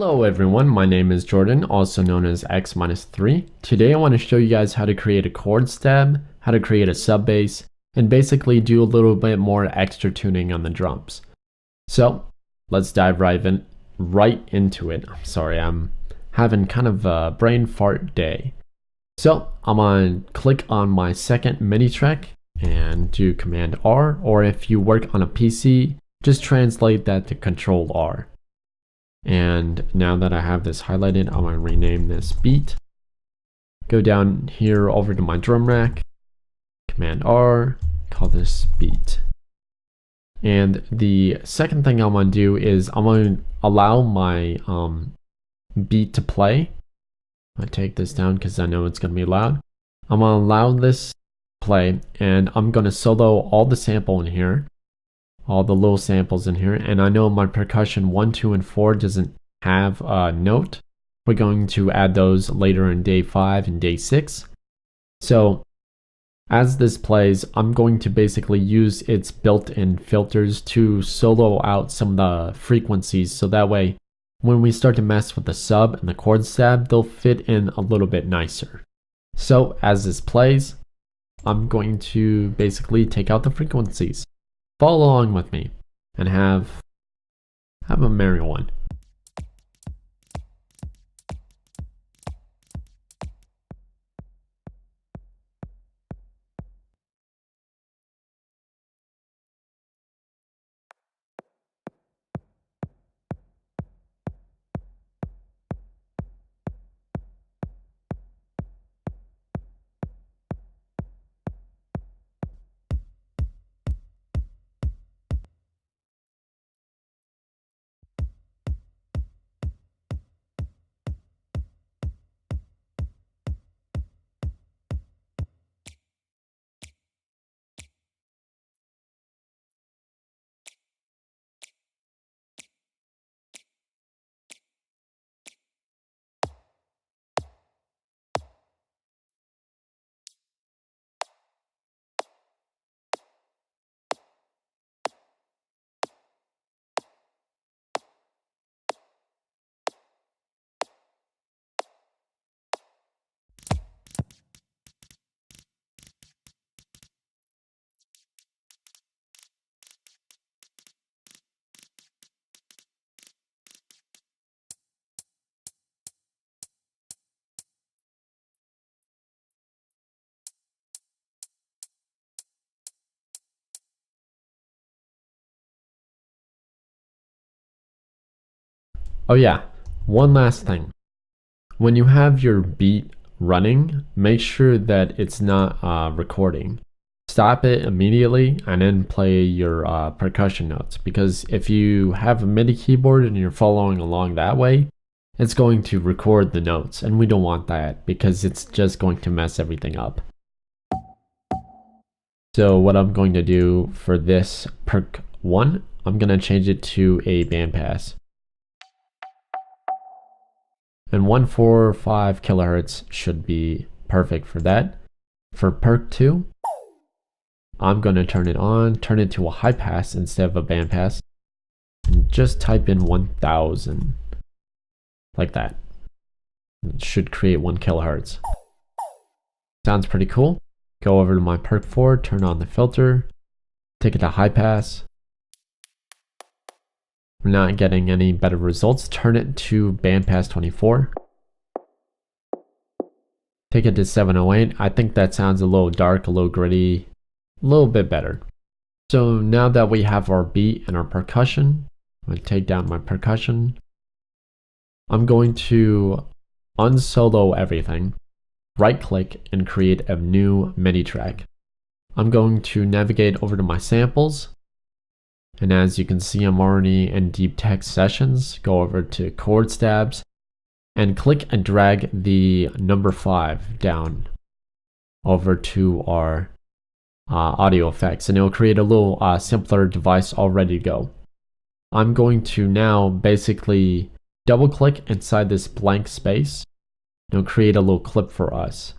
Hello everyone, my name is Jordan, also known as X-3. Today I want to show you guys how to create a chord stab, how to create a sub bass, and basically do a little bit more extra tuning on the drums. So let's dive right into it. I'm sorry, I'm having kind of a brain fart day. So I'm going to click on my second MIDI track and do Command R, or if you work on a PC, just translate that to Control R. And now that I have this highlighted, I'm going to rename this beat. Go down here over to my drum rack, Command R, call this beat. And the second thing I'm going to do is I'm going to allow my beat to play. I take this down because I know it's going to be loud. I'm going to allow this play, and I'm going to solo all the sample in here. All the little samples in here, and I know my percussion 1, 2, and 4 doesn't have a note. We're going to add those later in day 5 and day 6. So as this plays, I'm going to basically use its built-in filters to solo out some of the frequencies, so that way when we start to mess with the sub and the chord stab, they'll fit in a little bit nicer. So as this plays, I'm going to basically take out the frequencies. Follow along with me and have a merry one. Oh yeah, one last thing. When you have your beat running, make sure that it's not recording. Stop it immediately and then play your percussion notes, because if you have a MIDI keyboard and you're following along that way, it's going to record the notes, and we don't want that because it's just going to mess everything up. So what I'm going to do for this perk 1, I'm going to change it to a bandpass. And 145 kilohertz should be perfect for that. For perk 2, I'm going to turn it on, turn it to a high pass instead of a band pass, and just type in 1000, like that. It should create 1 kilohertz. Sounds pretty cool. Go over to my perk 4, turn on the filter, take it to high pass. We're not getting any better results. Turn it to bandpass 24. Take it to 708. I think that sounds a little dark, a little gritty, a little bit better. So now that we have our beat and our percussion, I'm going to take down my percussion. I'm going to unsolo everything, right click, and create a new MIDI track. I'm going to navigate over to my samples. And as you can see, I'm already in Deep Text Sessions. Go over to Chord Stabs and click and drag the number 5 down over to our audio effects, and it'll create a little simpler device all ready to go. I'm going to now basically double click inside this blank space. It'll create a little clip for us.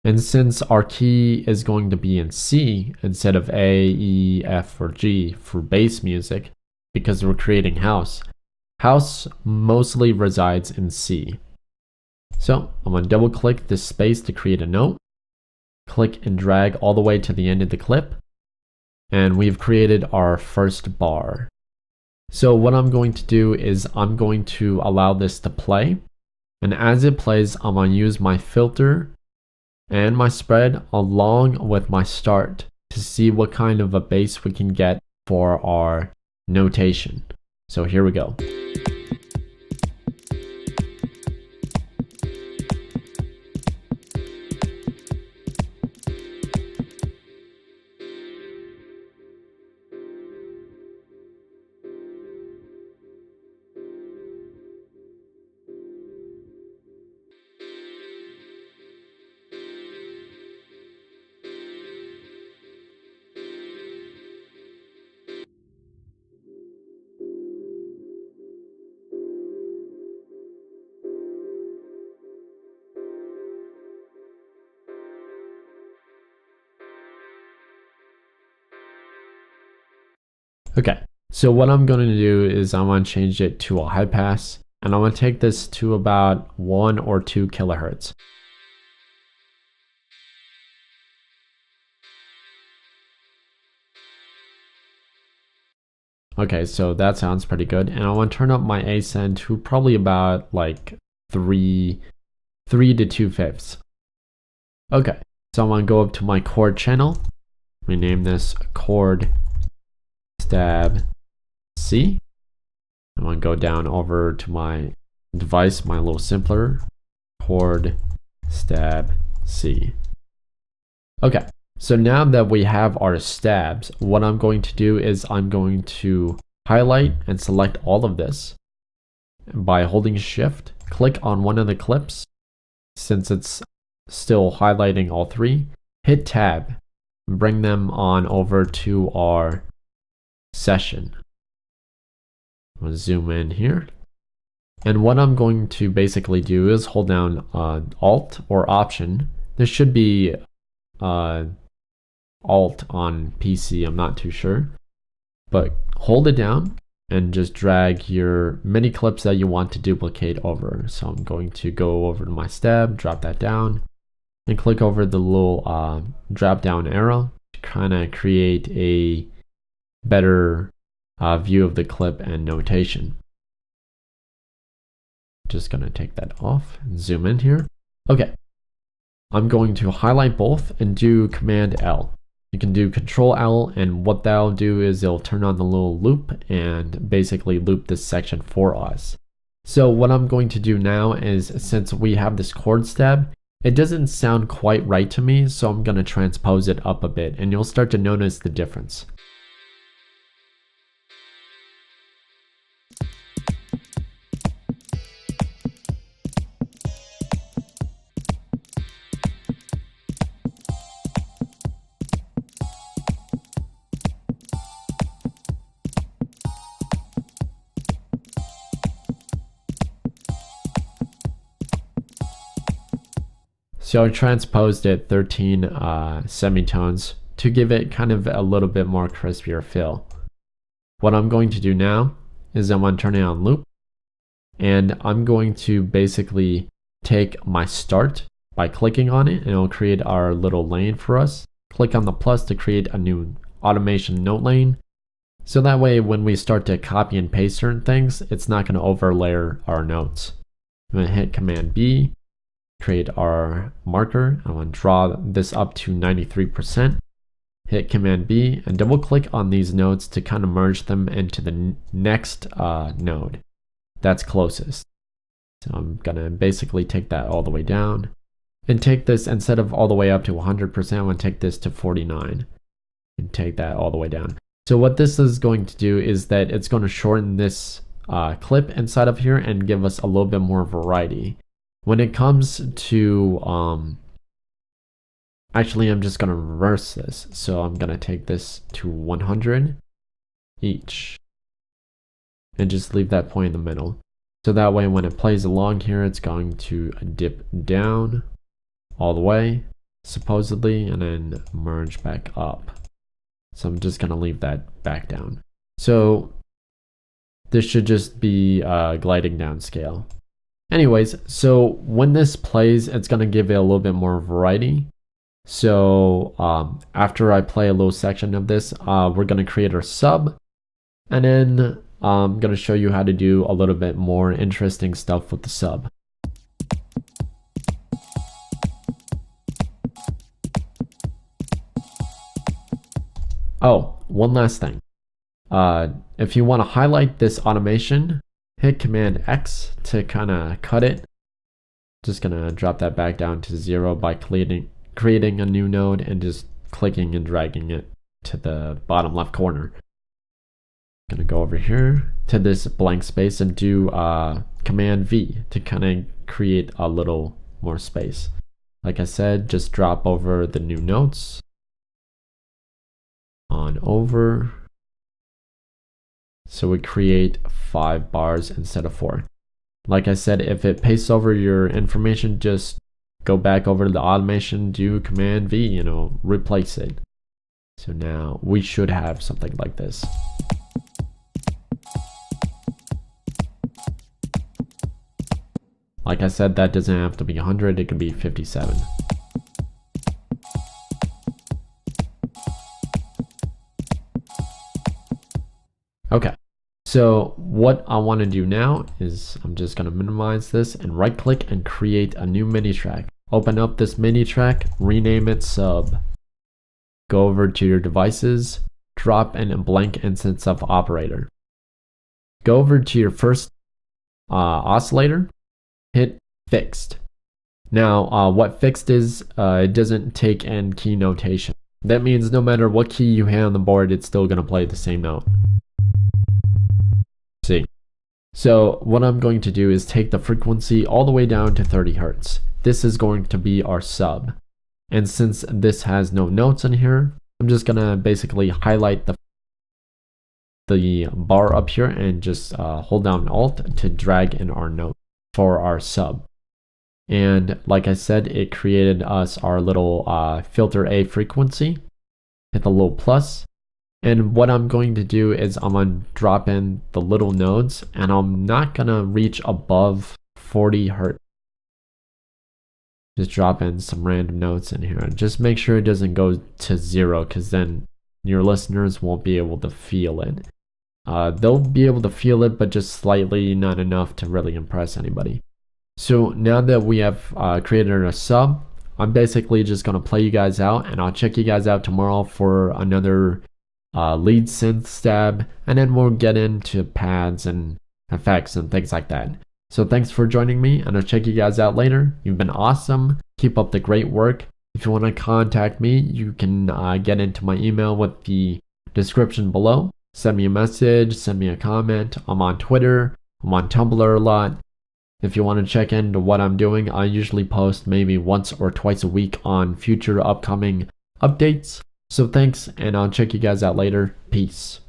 And since our key is going to be in C instead of A, E, F, or G for bass music, because we're creating house, House mostly resides in C. So I'm going to double click this space to create a note. Click and drag all the way to the end of the clip. And we've created our first bar. So what I'm going to do is I'm going to allow this to play. And as it plays, I'm going to use my filter and my spread along with my start to see what kind of a bass we can get for our notation. So here we go. Okay, so what I'm going to do is I'm going to change it to a high pass, and I'm going to take this to about 1 or 2 kilohertz. Okay, so that sounds pretty good, and I want to turn up my ascend to probably about like 3 to 2/5. Okay, so I'm going to go up to my chord channel, rename this chord stab C. I'm going to go down over to my device, my little simpler, chord stab C. Okay, so now that we have our stabs, what I'm going to do is I'm going to highlight and select all of this by holding shift, click on one of the clips. Since it's still highlighting all three, hit tab, and bring them on over to our session. I'm going to zoom in here. And what I'm going to basically do is hold down Alt or Option. This should be Alt on PC, I'm not too sure. But hold it down and just drag your many clips that you want to duplicate over. So I'm going to go over to my stab, drop that down, and click over the little drop down arrow to kind of create a better view of the clip and notation. Just gonna take that off and zoom in here. Okay, I'm going to highlight both and do Command L. You can do Control L, and what that'll do is it'll turn on the little loop and basically loop this section for us. So what I'm going to do now is, since we have this chord stab, it doesn't sound quite right to me, so I'm gonna transpose it up a bit and you'll start to notice the difference. So I transposed it 13 semitones to give it kind of a little bit more crispier feel. What I'm going to do now is I'm going to turn it on loop, and I'm going to basically take my start by clicking on it, and it'll create our little lane for us. Click on the plus to create a new automation note lane. So that way when we start to copy and paste certain things, it's not going to overlay our notes. I'm going to hit Command B, create our marker. I want to draw this up to 93%. Hit Command B and double click on these nodes to kind of merge them into the next node that's closest. So I'm gonna basically take that all the way down and take this, instead of all the way up to 100%, I'm gonna take this to 49 and take that all the way down. So what this is going to do is that it's going to shorten this clip inside of here and give us a little bit more variety. When it comes to, actually I'm just gonna reverse this. So I'm gonna take this to 100 each and just leave that point in the middle. So that way when it plays along here, it's going to dip down all the way, supposedly, and then merge back up. So I'm just gonna leave that back down. So This should just be gliding down scale. Anyways, so when this plays, it's gonna give it a little bit more variety. So after I play a little section of this, we're gonna create our sub, and then I'm gonna show you how to do a little bit more interesting stuff with the sub. Oh, one last thing. If you want to highlight this automation, hit Command X to kind of cut it. Just gonna drop that back down to 0 by creating a new node and just clicking and dragging it to the bottom left corner. Gonna go over here to this blank space and do Command V to kind of create a little more space. Like I said, just drop over the new notes on over. So we create 5 bars instead of 4. Like I said, if it pastes over your information, just go back over to the automation, do Command V, replace it. So now we should have something like this. Like I said, that doesn't have to be 100, it could be 57. Okay, so what I want to do now is I'm just going to minimize this and right click and create a new MIDI track. Open up this MIDI track, rename it sub. Go over to your devices, drop in a blank instance of operator. Go over to your first oscillator, hit fixed. Now what fixed is, it doesn't take in key notation. That means no matter what key you hit on the board, it's still going to play the same note. See. So what I'm going to do is take the frequency all the way down to 30 Hertz. This is going to be our sub. And since this has no notes in here, I'm just gonna basically highlight the bar up here and just hold down Alt to drag in our note for our sub. And like I said, it created us our little filter A frequency. Hit the little plus. And what I'm going to do is I'm going to drop in the little nodes, and I'm not going to reach above 40 Hertz. Just drop in some random notes in here. Just make sure it doesn't go to 0, because then your listeners won't be able to feel it. They'll be able to feel it, but just slightly, not enough to really impress anybody. So now that we have created a sub, I'm basically just going to play you guys out, and I'll check you guys out tomorrow for another lead synth stab, and then we'll get into pads and effects and things like that. So thanks for joining me, and I'll check you guys out later. You've been awesome. Keep up the great work. If you want to contact me, you can get into my email with the description below. Send me a message, send me a comment. I'm on Twitter, I'm on Tumblr a lot. If you want to check into what I'm doing, I usually post maybe once or twice a week on future upcoming updates. So thanks, and I'll check you guys out later. Peace.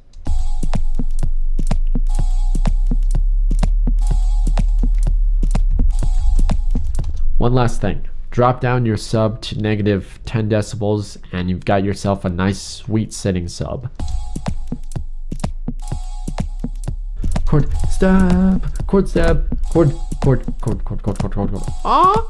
One last thing. Drop down your sub to negative 10 decibels, and you've got yourself a nice, sweet sitting sub. Chord stab, chord stab, chord. Ah!